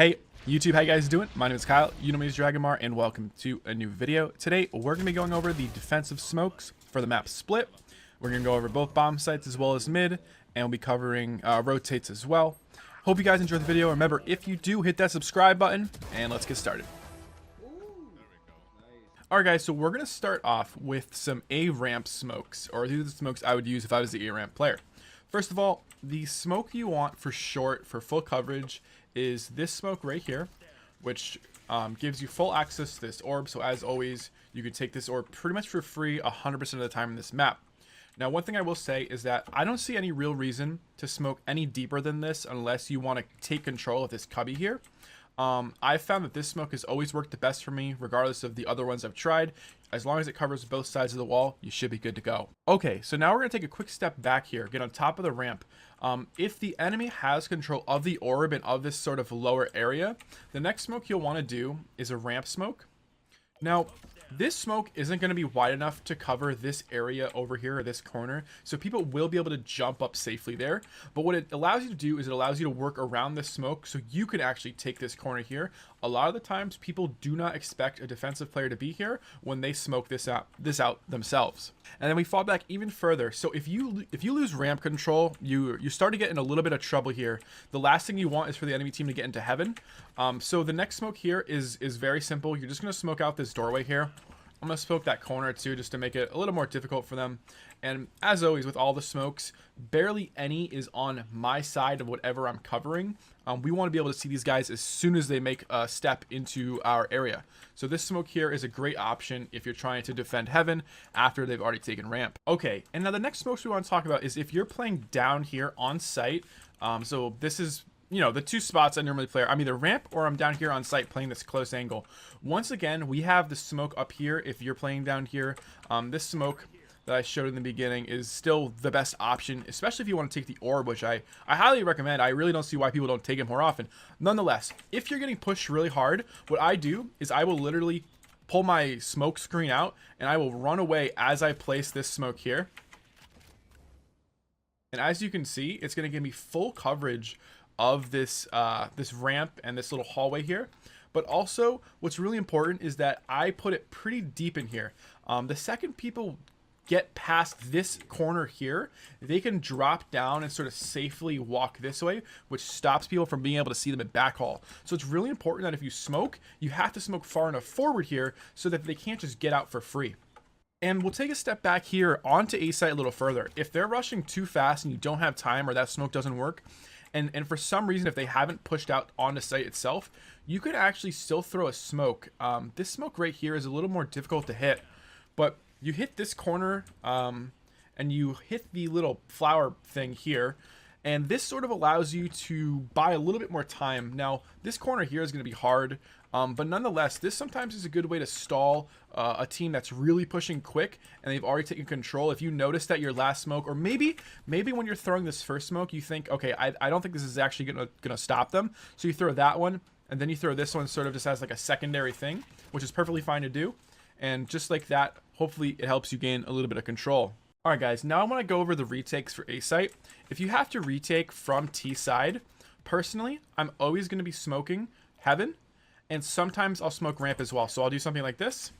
Hey YouTube, how you guys doing? My name is Kyle, you know me as Dragonmar, and welcome to a new video. Today we're going to be going over the defensive smokes for the map Split. We're going to go over both bomb sites as well as mid, and we'll be covering rotates as well. Hope you guys enjoyed the video. Remember, if you do, hit that subscribe button, and let's get started. Alright guys, so we're going to start off with some A-ramp smokes, or these are the smokes I would use if I was the A-ramp player. First of all, the smoke you want for short, for full coverage, is this smoke right here, which gives you full access to this orb. So as always, you can take this orb pretty much for free 100% of the time in this map. Now, one thing I will say is that I don't see any real reason to smoke any deeper than this unless you want to take control of this cubby here. I've found that this smoke has always worked the best for me, regardless of the other ones I've tried. As long as it covers both sides of the wall, you should be good to go. Okay, so now we're going to take a quick step back here, get on top of the ramp. If the enemy has control of the orb and of this sort of lower area, the next smoke you'll want to do is a ramp smoke. Now, this smoke isn't going to be wide enough to cover this area over here, or this corner, so people will be able to jump up safely there. But what it allows you to do is it allows you to work around the smoke so you can actually take this corner here. A lot of the times, people do not expect a defensive player to be here when they smoke this out themselves. And then we fall back even further. So if you lose ramp control, you start to get in a little bit of trouble here. The last thing you want is for the enemy team to get into heaven. So the next smoke here is very simple. You're just going to smoke out this doorway here. I'm going to smoke that corner too, just to make it a little more difficult for them. And as always, with all the smokes, barely any is on my side of whatever I'm covering. We want to be able to see these guys as soon as they make a step into our area. So this smoke here is a great option if you're trying to defend heaven after they've already taken ramp. Okay, and now the next smokes we want to talk about is if you're playing down here on site. So this is, you know, the two spots I normally play. I'm either ramp or I'm down here on site playing this close angle. Once again, we have the smoke up here if you're playing down here. This smoke that I showed in the beginning is still the best option, especially if you want to take the orb, which I highly recommend. I really don't see why people don't take it more often. Nonetheless, if you're getting pushed really hard, what I do is I will literally pull my smoke screen out and I will run away as I place this smoke here. And as you can see, it's going to give me full coverage of this this ramp and this little hallway here. But also, what's really important is that I put it pretty deep in here. The second people get past this corner here, they can drop down and sort of safely walk this way, which stops people from being able to see them at backhaul. So it's really important that if you smoke, you have to smoke far enough forward here so that they can't just get out for free. And we'll take a step back here onto A site a little further. If they're rushing too fast and you don't have time, or that smoke doesn't work, and for some reason, if they haven't pushed out onto site itself, you could actually still throw a smoke. This smoke right here is a little more difficult to hit, but you hit this corner and you hit the little flower thing here, and this sort of allows you to buy a little bit more time. Now, this corner here is going to be hard, but nonetheless, this sometimes is a good way to stall a team that's really pushing quick and they've already taken control. If you notice that your last smoke, or maybe when you're throwing this first smoke, you think, okay, I don't think this is actually gonna stop them. So you throw that one, and then you throw this one sort of just as like a secondary thing, which is perfectly fine to do. And just like that, hopefully it helps you gain a little bit of control. All right, guys, now I want to go over the retakes for A site. If you have to retake from T side, personally, I'm always going to be smoking heaven, and sometimes I'll smoke ramp as well. So I'll do something like this.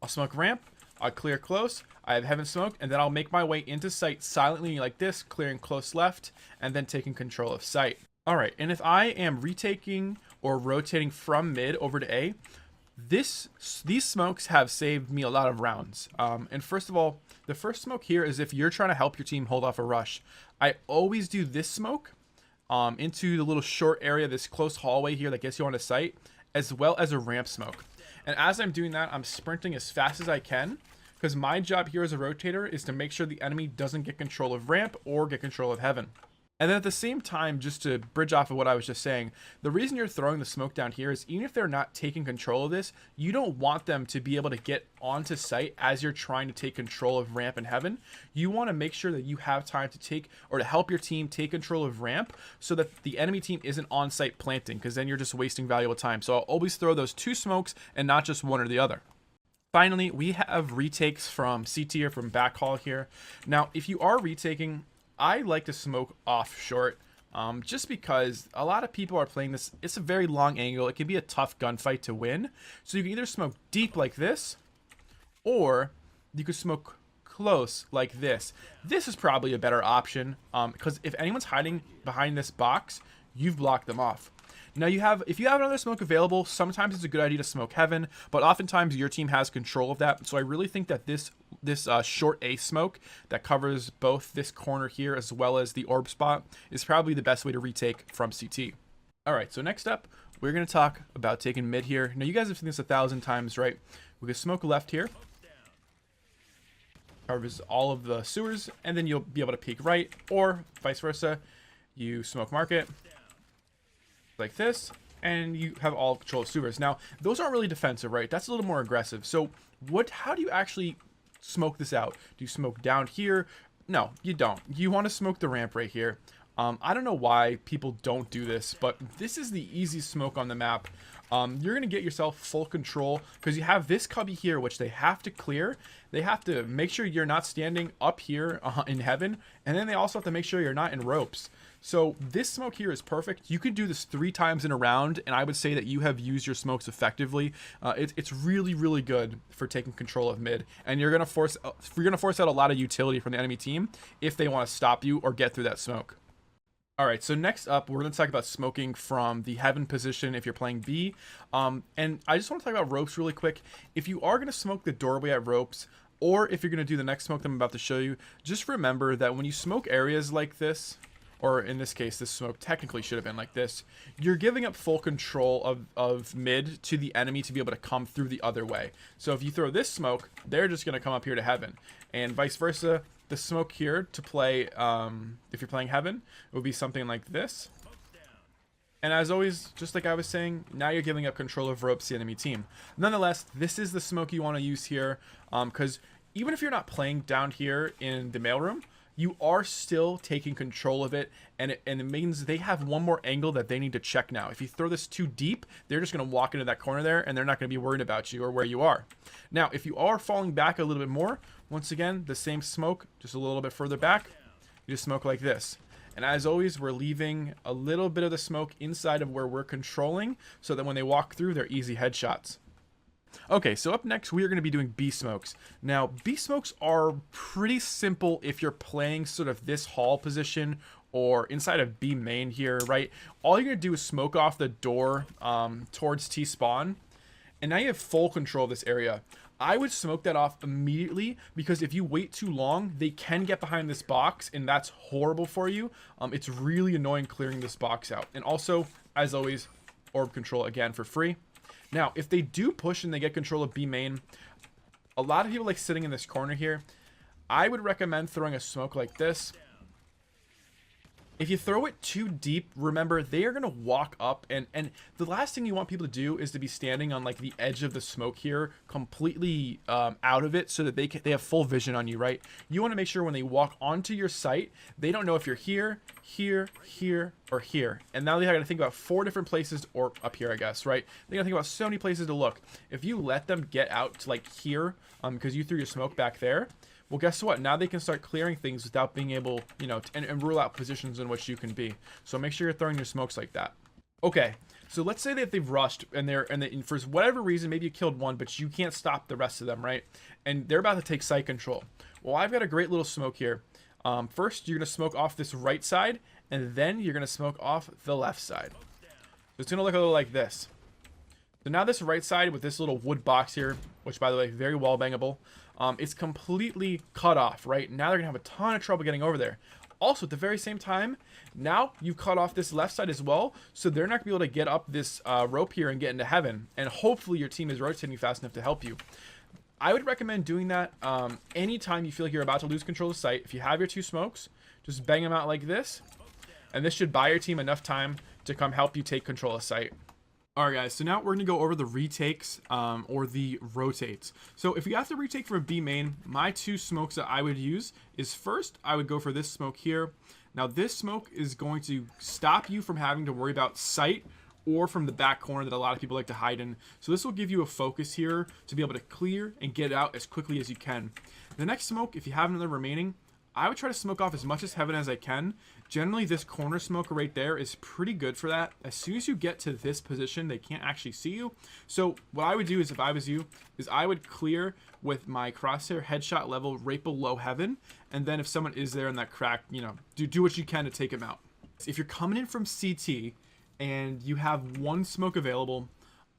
I'll smoke ramp, I'll clear close, I have heaven smoke, and then I'll make my way into site silently like this, clearing close left, and then taking control of site. All right, and if I am retaking or rotating from mid over to A, these smokes have saved me a lot of rounds. And first of all, the first smoke here is if you're trying to help your team hold off a rush. I always do this smoke into the little short area, this close hallway here that gets you onto site, as well as a ramp smoke. And as I'm doing that, I'm sprinting as fast as I can, because my job here as a rotator is to make sure the enemy doesn't get control of ramp or get control of heaven. And then at the same time, just to bridge off of what I was just saying, the reason you're throwing the smoke down here is even if they're not taking control of this, you don't want them to be able to get onto site as you're trying to take control of ramp and heaven. You want to make sure that you have time to take, or to help your team take control of ramp, so that the enemy team isn't on site planting, because then you're just wasting valuable time. So I'll always throw those two smokes and not just one or the other. Finally, we have retakes from CT or from backhaul here. Now, if you are retaking, I like to smoke off short. just because a lot of people are playing this. It's a very long angle. It can be a tough gunfight to win. So you can either smoke deep like this, or you could smoke close like this. This is probably a better option, because if anyone's hiding behind this box, you've blocked them off. Now if you have another smoke available, sometimes it's a good idea to smoke heaven, but oftentimes your team has control of that. So I really think that this short A smoke that covers both this corner here as well as the orb spot is probably the best way to retake from CT. All right, so next up, we're going to talk about taking mid here. Now you guys have seen this 1,000 times, right? We can smoke left here. Covers all of the sewers, and then you'll be able to peek right, or vice versa. You smoke market like this, and you have all control of sewers. Now, those aren't really defensive, right? That's a little more aggressive. So how do you actually smoke this out? Do you smoke down here? No, you don't. You want to smoke the ramp right here. I don't know why people don't do this, but this is the easiest smoke on the map. You're going to get yourself full control because you have this cubby here, which they have to clear. They have to make sure you're not standing up here in heaven, and then they also have to make sure you're not in ropes. So this smoke here is perfect. You can do this 3 times in a round, and I would say that you have used your smokes effectively. It's really, really good for taking control of mid, and you're gonna force out a lot of utility from the enemy team if they want to stop you or get through that smoke. All right, so next up, we're going to talk about smoking from the heaven position if you're playing B. And I just want to talk about ropes really quick. If you are going to smoke the doorway at ropes, or if you're going to do the next smoke that I'm about to show you, just remember that when you smoke areas like this, or in this case, this smoke technically should have been like this, you're giving up full control of mid to the enemy to be able to come through the other way. So if you throw this smoke, they're just going to come up here to heaven, and vice versa. The smoke here to play, if you're playing heaven, it would be something like this. And as always, just like I was saying, now you're giving up control of ropes to the enemy team. Nonetheless, this is the smoke you want to use here, because even if you're not playing down here in the mailroom, you are still taking control of it, and it means they have one more angle that they need to check now. If you throw this too deep, they're just going to walk into that corner there, and they're not going to be worried about you or where you are. Now, if you are falling back a little bit more, once again, the same smoke, just a little bit further back, you just smoke like this. And as always, we're leaving a little bit of the smoke inside of where we're controlling so that when they walk through, they're easy headshots. Okay, so up next, we are going to be doing B smokes. Now, B smokes are pretty simple if you're playing sort of this hall position or inside of B main here, right? All you're going to do is smoke off the door towards T spawn, and now you have full control of this area. I would smoke that off immediately, because if you wait too long, they can get behind this box, and that's horrible for you. It's really annoying clearing this box out. And also, as always, orb control again for free. Now, if they do push and they get control of B main, a lot of people like sitting in this corner here. I would recommend throwing a smoke like this. If you throw it too deep, remember, they are going to walk up, and the last thing you want people to do is to be standing on like the edge of the smoke here, completely out of it, so that they have full vision on you, right? You want to make sure when they walk onto your site, they don't know if you're here, here, here, or here. And now they got to think about 4 different places, or up here, I guess, right? They got to think about so many places to look. If you let them get out to like here, because you threw your smoke back there, well, guess what? Now they can start clearing things without being able, you know, and rule out positions in which you can be. So make sure you're throwing your smokes like that. Okay, so let's say that they've rushed and for whatever reason, maybe you killed one, but you can't stop the rest of them, right? And they're about to take site control. Well, I've got a great little smoke here. First, you're going to smoke off this right side, and then you're going to smoke off the left side. So it's going to look a little like this. So now this right side with this little wood box here, which by the way, very wall bangable, it's completely cut off, right? Now they're gonna have a ton of trouble getting over there. Also, at the very same time, now you've cut off this left side as well, so they're not gonna be able to get up this rope here and get into heaven. And hopefully your team is rotating fast enough to help you. I would recommend doing that anytime you feel like you're about to lose control of the site. If you have your 2 smokes, just bang them out like this, and this should buy your team enough time to come help you take control of site. Alright guys, so now we're going to go over the retakes or the rotates. So if you have to retake from a B main, my 2 smokes that I would use is, first, I would go for this smoke here. Now this smoke is going to stop you from having to worry about sight or from the back corner that a lot of people like to hide in. So this will give you a focus here to be able to clear and get out as quickly as you can. The next smoke, if you have another remaining, I would try to smoke off as much as heaven as I can. Generally, this corner smoke right there is pretty good for that. As soon as you get to this position, they can't actually see you. So what I would do is, if I was you, is I would clear with my crosshair headshot level right below heaven. And then if someone is there in that crack, you know, do what you can to take him out. If you're coming in from CT and you have one smoke available,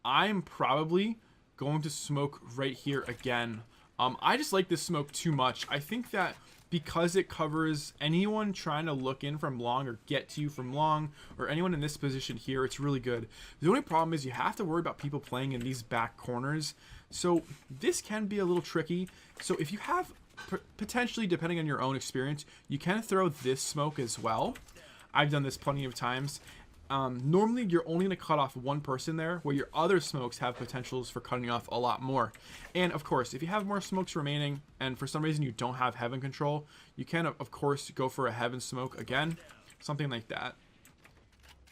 I'm probably going to smoke right here again. I just like this smoke too much. I think that because it covers anyone trying to look in from long or get to you from long, or anyone in this position here, it's really good. The only problem is you have to worry about people playing in these back corners, so this can be a little tricky. So if you have, potentially, depending on your own experience, you can throw this smoke as well. I've done this plenty of times. Normally you're only going to cut off one person there, where your other smokes have potentials for cutting off a lot more. And of course, if you have more smokes remaining and for some reason you don't have heaven control, you can of course go for a heaven smoke again, something like that.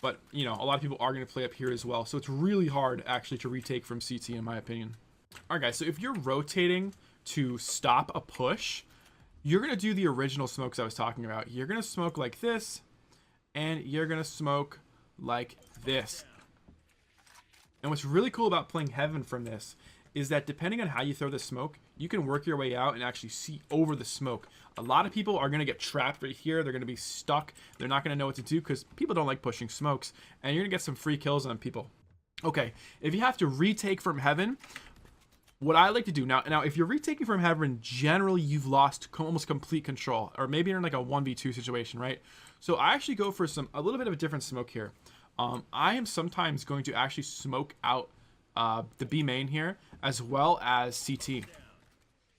But you know, a lot of people are going to play up here as well, so it's really hard actually to retake from CT in my opinion. Alright guys, so if you're rotating to stop a push, you're going to do the original smokes I was talking about. You're going to smoke like this, and you're going to smoke like this. And what's really cool about playing heaven from this is that depending on how you throw the smoke, you can work your way out and actually see over the smoke. A lot of people are going to get trapped right here. They're going to be stuck. They're not going to know what to do because people don't like pushing smokes, and you're going to get some free kills on people. Okay, if you have to retake from heaven, what I like to do now if you're retaking from heaven, generally you've lost almost complete control, or maybe you're in like a 1v2 situation, right? So I actually go for a little bit of a different smoke here. I am sometimes going to actually smoke out the B main here, as well as CT.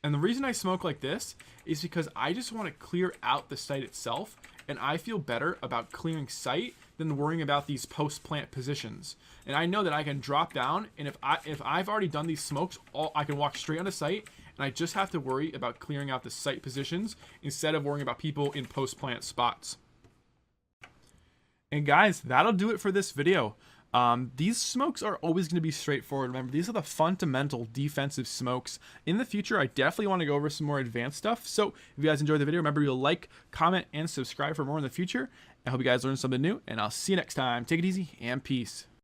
And the reason I smoke like this is because I just want to clear out the site itself, and I feel better about clearing site than worrying about these post-plant positions. And I know that I can drop down, and if I've already done these smokes, I can walk straight onto site, and I just have to worry about clearing out the site positions instead of worrying about people in post-plant spots. And guys, that'll do it for this video. These smokes are always going to be straightforward. Remember, these are the fundamental defensive smokes. In the future, I definitely want to go over some more advanced stuff. So if you guys enjoyed the video, remember to like, comment, and subscribe for more in the future. I hope you guys learned something new, and I'll see you next time. Take it easy, and peace.